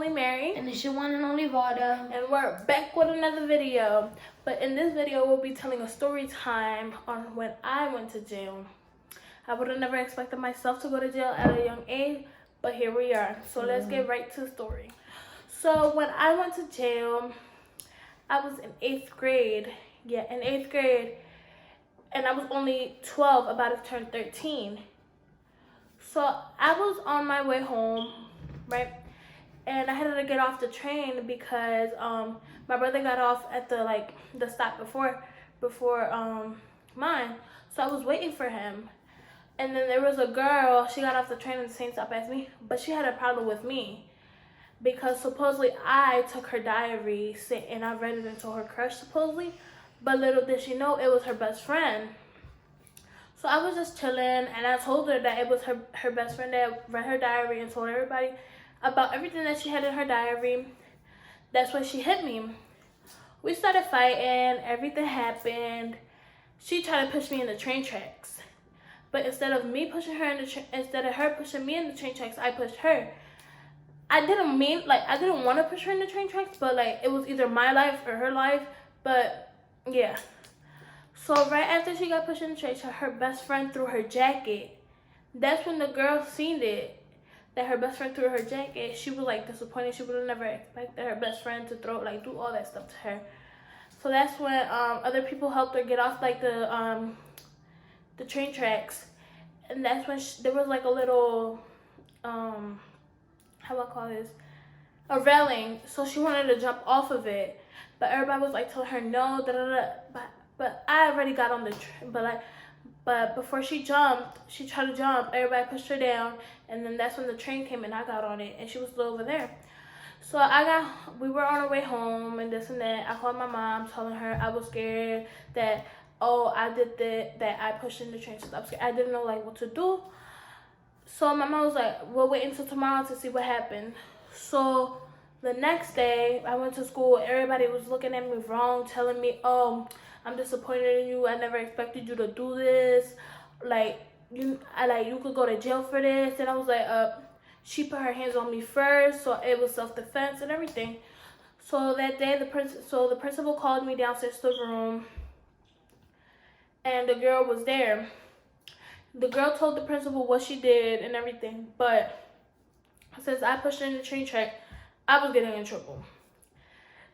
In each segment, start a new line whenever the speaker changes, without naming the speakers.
only Mary.
And it's your one and only Vada.
And we're back with another video. But in this video, we'll be telling a story time on when I went to jail. I would have never expected myself to go to jail at a young age, but here we are. So let's get right to the story. So when I went to jail, I was in 8th grade. Yeah, in 8th grade. And I was only 12, about to turn 13. So I was on my way home, right? And I had to get off the train because my brother got off at the stop before mine. So I was waiting for him. And then there was a girl, she got off the train at the same stop as me, but she had a problem with me because supposedly I took her diary and I read it and told her crush supposedly, but little did she know it was her best friend. So I was just chilling and I told her that it was her best friend that read her diary and told everybody about everything that she had in her diary. That's when she hit me. We started fighting, everything happened. She tried to push me in the train tracks. But instead of her pushing me in the train tracks, I pushed her. I didn't want to push her in the train tracks, but it was either my life or her life. But yeah. So right after she got pushed in the train track, her best friend threw her jacket. That's when the girl seen it, that her best friend threw her jacket. She was disappointed. She would have never expected her best friend to do all that stuff to her. So that's when other people helped her get off the train tracks, and that's when there was a little a railing, so she wanted to jump off of it, but everybody was telling her no, but I already got on the train, but before she tried to jump, everybody pushed her down, and then that's when the train came and I got on it, and she was still over there. So we were on our way home and this and that. I called my mom, telling her I was scared that, I did that I pushed in the train. So I didn't know what to do. So my mom was like, we'll wait until tomorrow to see what happened. So the next day I went to school. Everybody was looking at me wrong, telling me, I'm disappointed in you. I never expected you to do this. You could go to jail for this. And I was like, she put her hands on me first, so it was self-defense and everything. So that day, the principal called me downstairs to the room, and the girl was there. The girl told the principal what she did and everything, but since I pushed her in the train track, I was getting in trouble.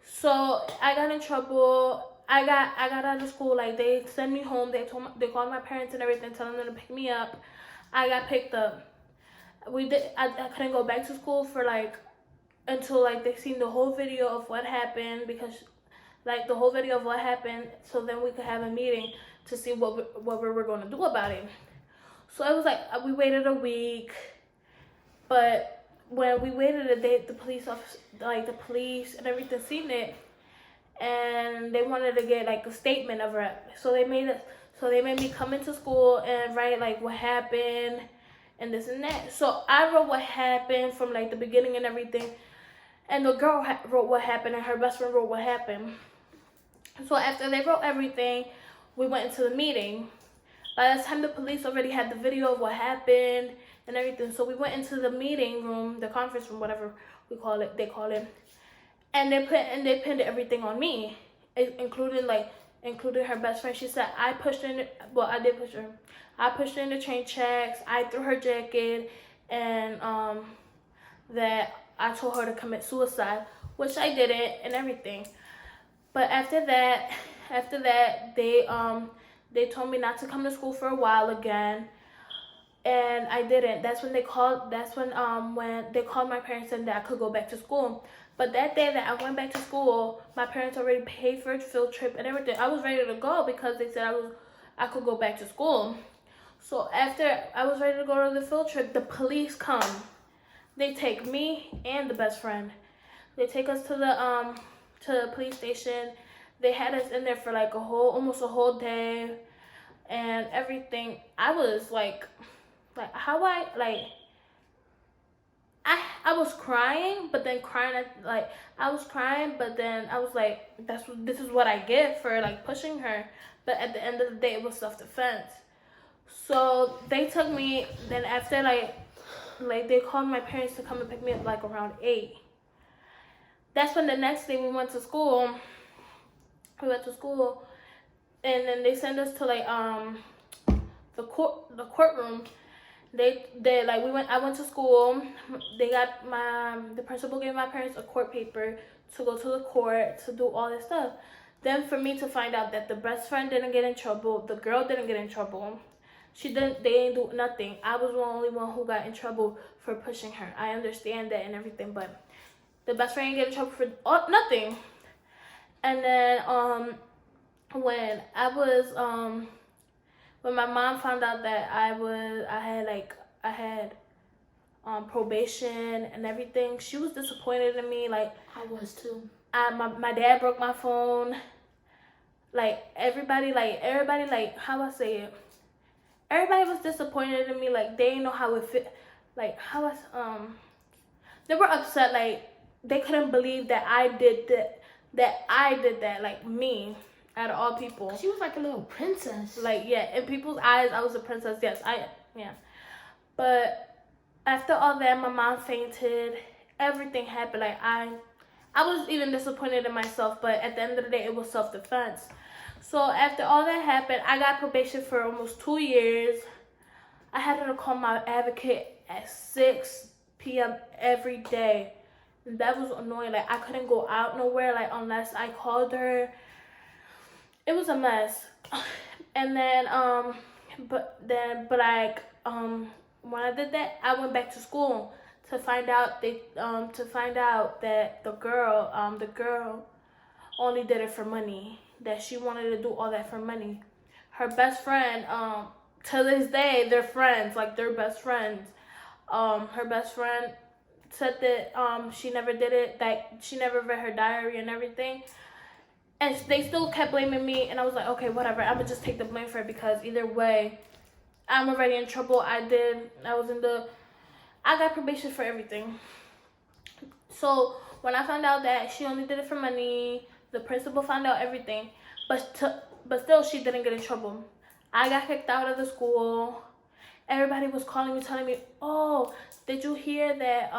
So I got in trouble. I got out of school. They sent me home. They called my parents and everything, telling them to pick me up. I got picked up. I couldn't go back to school for until they seen the whole video of what happened, because the whole video of what happened, so then we could have a meeting to see what we were going to do about it. So it was we waited a week, but when we waited a day, the police and everything seen it, and they wanted to get a statement of her. So they made me come into school and write what happened and this and that. So I wrote what happened from the beginning and everything, and the girl wrote what happened, and her best friend wrote what happened. So after they wrote everything, we went into the meeting. By the time the police already had the video of what happened and everything, so we went into the meeting room, the conference room, whatever they call it, and they pinned everything on me, including her best friend. She said I pushed her in. Well, I did push her. I pushed her in the train tracks. I threw her jacket, and that I told her to commit suicide, which I didn't, and everything. But after that, they told me not to come to school for a while again, and I didn't. That's when when they called my parents and that I could go back to school. But that day that I went back to school, my parents already paid for a field trip and everything. I was ready to go because they said I could go back to school. So after I was ready to go to the field trip, the police come. They take me and the best friend. They take us to the police station. They had us in there for almost a whole day and everything. I was I was crying, but then I was crying, but then I was this is what I get for pushing her. But at the end of the day, it was self-defense. So they took me. Then after they called my parents to come and pick me up around 8. that's when the next day we went to school. We went to school, and then they sent us to like the courtroom. They like we went. I went to school. They got the principal gave my parents a court paper to go to the court to do all this stuff. Then for me to find out that the best friend didn't get in trouble, the girl didn't get in trouble. She didn't. They didn't do nothing. I was the only one who got in trouble for pushing her. I understand that and everything, but the best friend didn't get in trouble for nothing. And then when I was when my mom found out that I had probation and everything, she was disappointed in me. Like
I was too.
My dad broke my phone. Like everybody, how I say it. Everybody was disappointed in me. Like they didn't know how it fit. Like how I they were upset. Like they couldn't believe that I did that. That I did that. Like me, out of all people.
She was like a little princess.
Like yeah, in people's eyes, I was a princess. Yes, yeah. But after all that, my mom fainted. Everything happened. Like I was even disappointed in myself. But at the end of the day, it was self-defense. So after all that happened, I got probation for almost 2 years. I had to call my advocate at 6 p.m. every day. That was annoying. Like I couldn't go out nowhere like unless I called her. It was a mess. And then when I did that, I went back to school to find out that the girl only did it for money. That she wanted to do all that for money. Her best friend, to this day, they're friends. Like they're best friends. Her best friend said that she never did it. That she never read her diary and everything. And they still kept blaming me, and I was like, okay, whatever. I'm gonna just take the blame for it because either way, I'm already in trouble. I got probation for everything. So when I found out that she only did it for money, the principal found out everything, but still she didn't get in trouble. I got kicked out of the school. Everybody was calling me, telling me, oh, did you hear that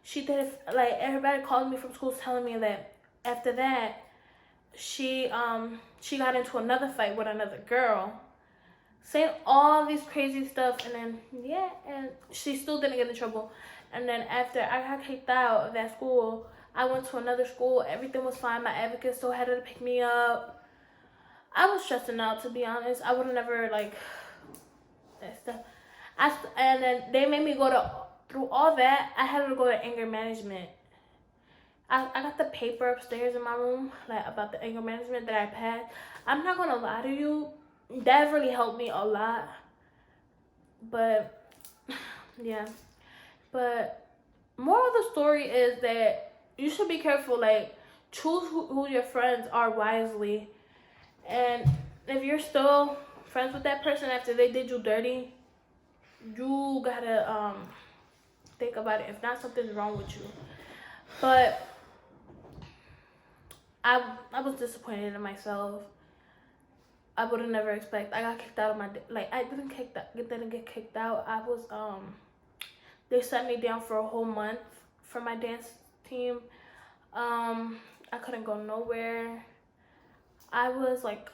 she did it? Like everybody called me from school telling me that after that, she got into another fight with another girl, saying all these crazy stuff, and then and she still didn't get in trouble. And then after I got kicked out of that school, I went to another school. Everything was fine. My advocate still had to pick me up. I was stressing out, to be honest. I would have never like that stuff. And then they made me through all that. I had to go to anger management. I got the paper upstairs in my room, like about the anger management that I passed. I'm not gonna lie to you, that really helped me a lot. But yeah, but moral of the story is that you should be careful. Like choose who your friends are wisely, and if you're still friends with that person after they did you dirty, you gotta think about it. If not, something's wrong with you. But I was disappointed in myself. I would have never expected. I got kicked out of I didn't get kicked out. I was they set me down for a whole month for my dance team. I couldn't go nowhere. I was like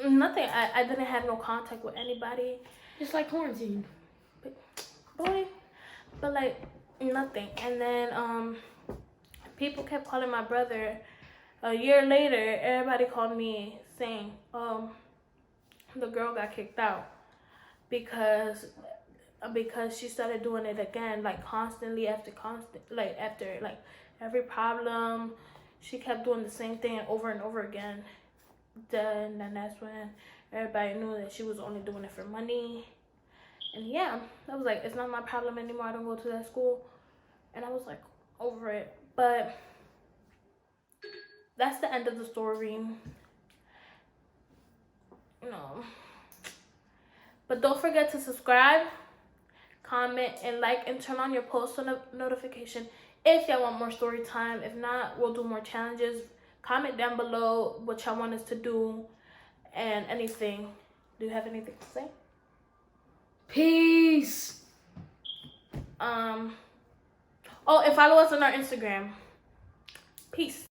nothing. I didn't have no contact with anybody.
Just like quarantine.
But like nothing. And then people kept calling my brother. A year later, everybody called me saying, the girl got kicked out because she started doing it again, like constantly after every problem, she kept doing the same thing over and over again. Then that's when everybody knew that she was only doing it for money. And yeah, I was like, it's not my problem anymore. I don't go to that school. And I was like, over it. But that's the end of the story. But don't forget to subscribe, comment, and like, and turn on your post notification if y'all want more story time. If not, we'll do more challenges. Comment down below what y'all want us to do and anything. Do you have anything to say?
Peace.
Oh, and follow us on our Instagram. Peace.